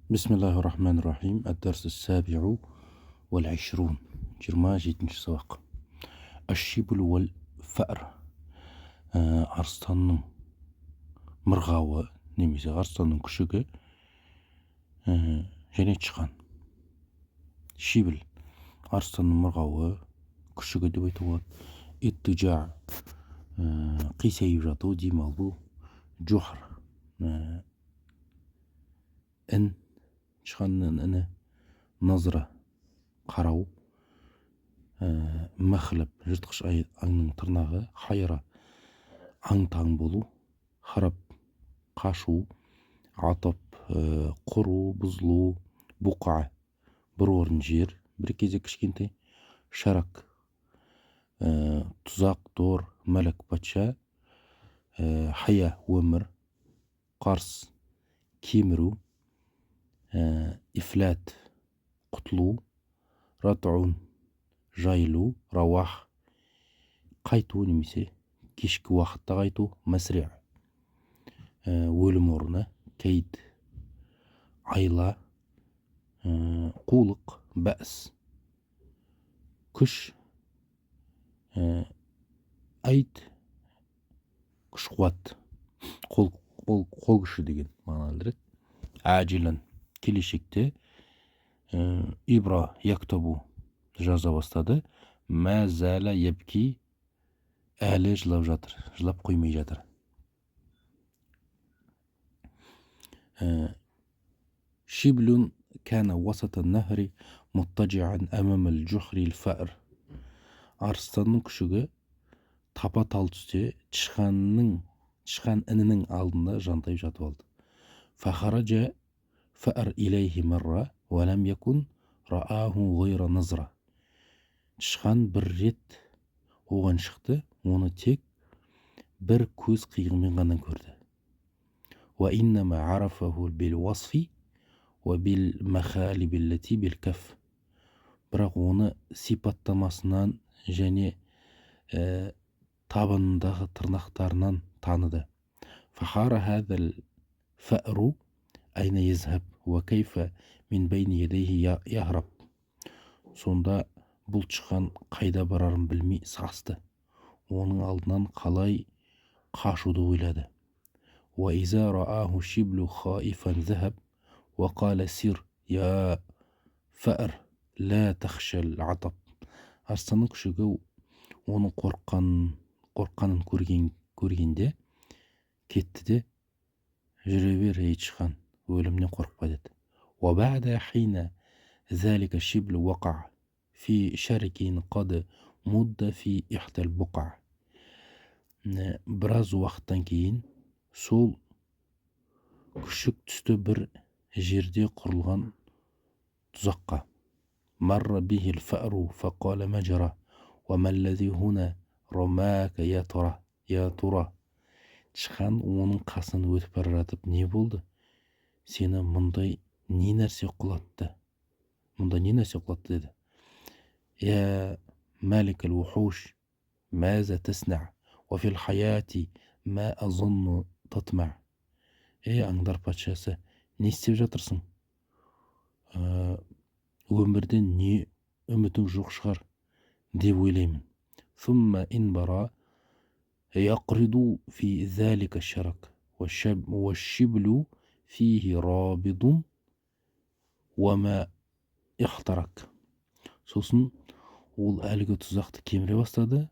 بسم الله الرحمن الرحيم. الدرس السابع والعشرون. جرما جيتنش سواق. الشبل والفأر. Арстанның мырғауы немесе арстанның күшігі және тышқан. Шибіл арстанның мырғауы күшігі деп айтуға болады. Иттижа қисайып жату, демалу. Джухр ін, тышқанның іні. Назыра қарау. Мәхліп жыртқыш аңның тырнағы. Хайра аң-таң болу. Харап қашу. Атап құру, бұзылу. Бұқа бір орын жер, бір кезек кішкентай. Шарак тұзақ, дор. Мәлік патша. Хая өмір. Қарс кеміру. Ифлат құтылу. Ратуун жайылу. Рауах қайту немесе кешкі уақытта қайту. Мәсриъ өлім орны. Кейд айла. Қулық бәс күш. Айт күш қуат, қол күші деген мағына білдіреді. Әжілін келешекте. Ибра яктабу жаза бастады. Мәзәлі епки әлі жылап жатыр, жылап қоймай жатыр. Шиблун кәна васата нәхри мұттажиан әмәміл джухри фәр. Арыстанның күшігі тапа тал түсте тышқан інінің алдында жантайып жатып алды. Фахараджа фәр илейхи марра вәләм якун рааху ғайра назра. Тышқан бір рет оған шықты, оны тек бір көз қиығымен ғана көрді. Ва иннама арафаху бил васфи ва бил махали биллати бил каф. Бірақ оны сипаттамасынан және табанындағы тырнақтарынан таныды. Фахара хадал фәру айна езхаб ва кайфа мин бейни едейхи яхраб. Сонда бұл тышқан қайда барарын білмей састы. Оның алдынан қалай қашуды ойлады. Ва иза рааху шиблу хаифан захаб ва қала сир я фәр ла тахшал атаб. Арстанның күшігі оның қорққанын көргенде кетті де, жүре бер ей тышқан, өлімнен қорықпа деді. Ва бәда хина залика шиблу вақа фи шарикин қады мудда фи ихтал бұқа. Біраз уақыттан кейін сол күшік түсті бір жерде құрылған тұзаққа. Марра бихил фәру фақала мәжара ва мәлләзи хуна ромака я тура. Тышқан оның қасынан өтіп бара жатып, не болды? Сені мұндай не нәрсе құлатты? Деді. Я малик ал-вухуш маза тасна ва фил хаяти ма азунну татма. Аңдар патшасы, не істеп жатырсың? Өмірден не үмітің жоқ шығар деп ойлаймын. Thumma инбара яқриду фи залика шарак ва шиблу фихи рабидун ва ма ихтарак. Сосын ол әлгі тұзақты кеміре бастады.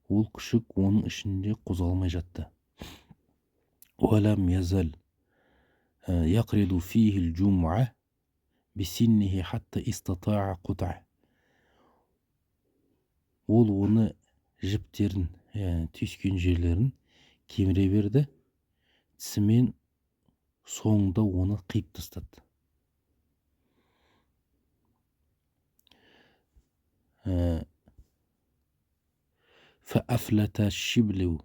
Ол күшік оның ішінде қозғалмай жатты. Валам язал яқриду фихи джум'a бисиннихи хатта истата'a қут'a. Ол оны жіптерін, түйіскен жерлерін кеміре берді. Тісімен соңында оны қиып тастады. فأفلت الشبل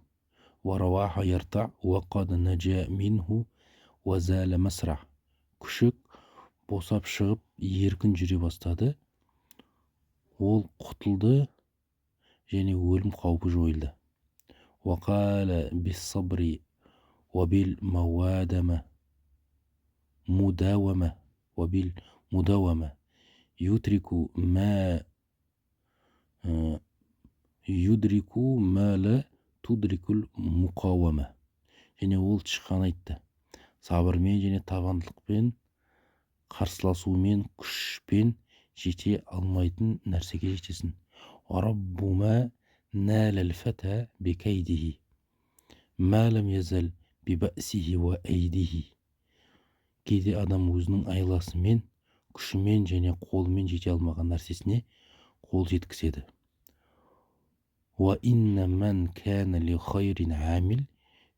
ورواح يرتع وقد نجا منه وزال مسرع. Күшік босап шығып еркін жүре бастады. Ол құтылды және өлім қаупі жойылды. وقال بالصبر وبالموادمة بالمداومة وبالمداومة يدرك ما يدرك ما لا تدرك المقاومة. және ол тышқан айтты, сабырмен және табандылықпен, қарсыласумен, күшпен жете алмайтын нәрсеге жетесің. وربما نال الفتى بكيده ما لم يزل ببأسه وأيده. Кейде адам өзінің айласымен, күшімен және қолымен жете алмаған нәрсесіне қол жеткізеді. وإن من كان لخير عامل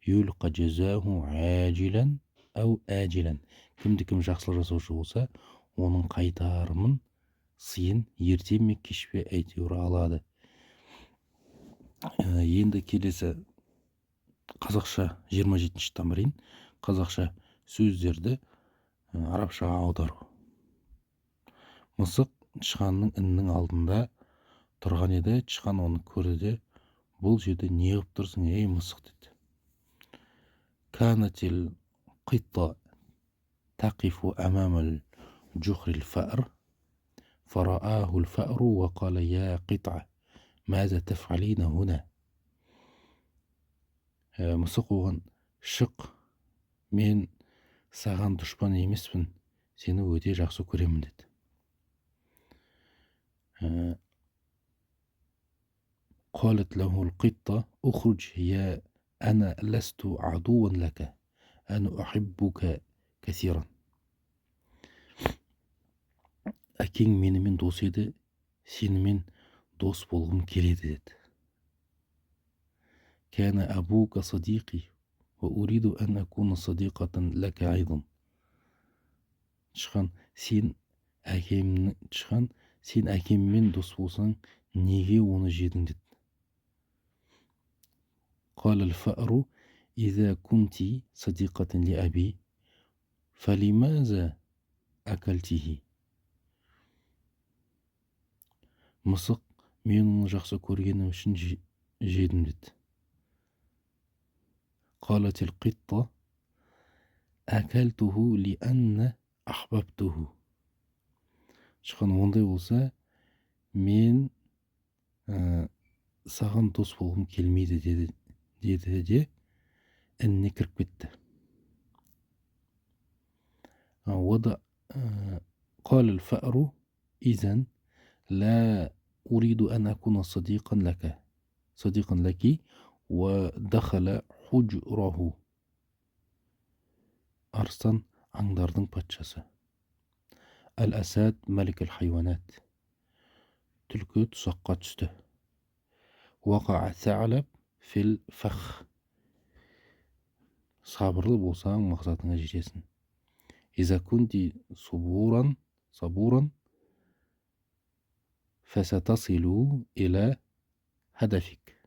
يلقى جزاه عاجلا أو آجلا. Кімді-кім жақсылық жасаушы болса, оның қайтарымын, сыйын ерте ме кеш пе әйтеуір алады. Енді келесі қазақша 27-ші тамырин, қазақша сөздерді арабшаға аудару. Мысық тышқанның інінің алдында тұрған еді, тышқан оны көрді де, бұл жерде не қылып тұрсың, ей мысық деді. Канатил қитта тақифу амамал джухрил фа'r фараахул фа'ру ва қала я қит'a маза таф'алина хуна. Мысық оған, шық, мен саған дұшпан емеспін, сені өте жақсы көремін деді. قالت له القطة اخرج يا أنا لست عدوا لك أنا أحبك كثيرا. Әкең менімен дос еді, сенімен дос болғым келеді деді. كان أبوك صديقي وأريد أن أكون صديقة لك أيضا. Тышқан, сен әкеммен дос болсаң, неге оны жедің деді. قال الفأر إذا كنت صديقة لأبي فلماذا أكلته. Мысық, мен оны жақсы көргенім үшін жедім деді. قالت القطة أكلته لأن أحببته. Тышқан, ондай болса, мен саған дос болғым келмейді деді де ініне кіріп кетті. قال الفأر إذن لا أريد أن أكون صديقا لك ودخل حجره. Арыстан аңдардың патшасы. Әл-Асад мәлік әл-хайуанат. Түлкі тұсаққа түсті. وقع الثعلب في الفخ. Сабырлы болсаң, мақсатыңа жетесің. إذا كنت صبورا فستصل إلى هدفك.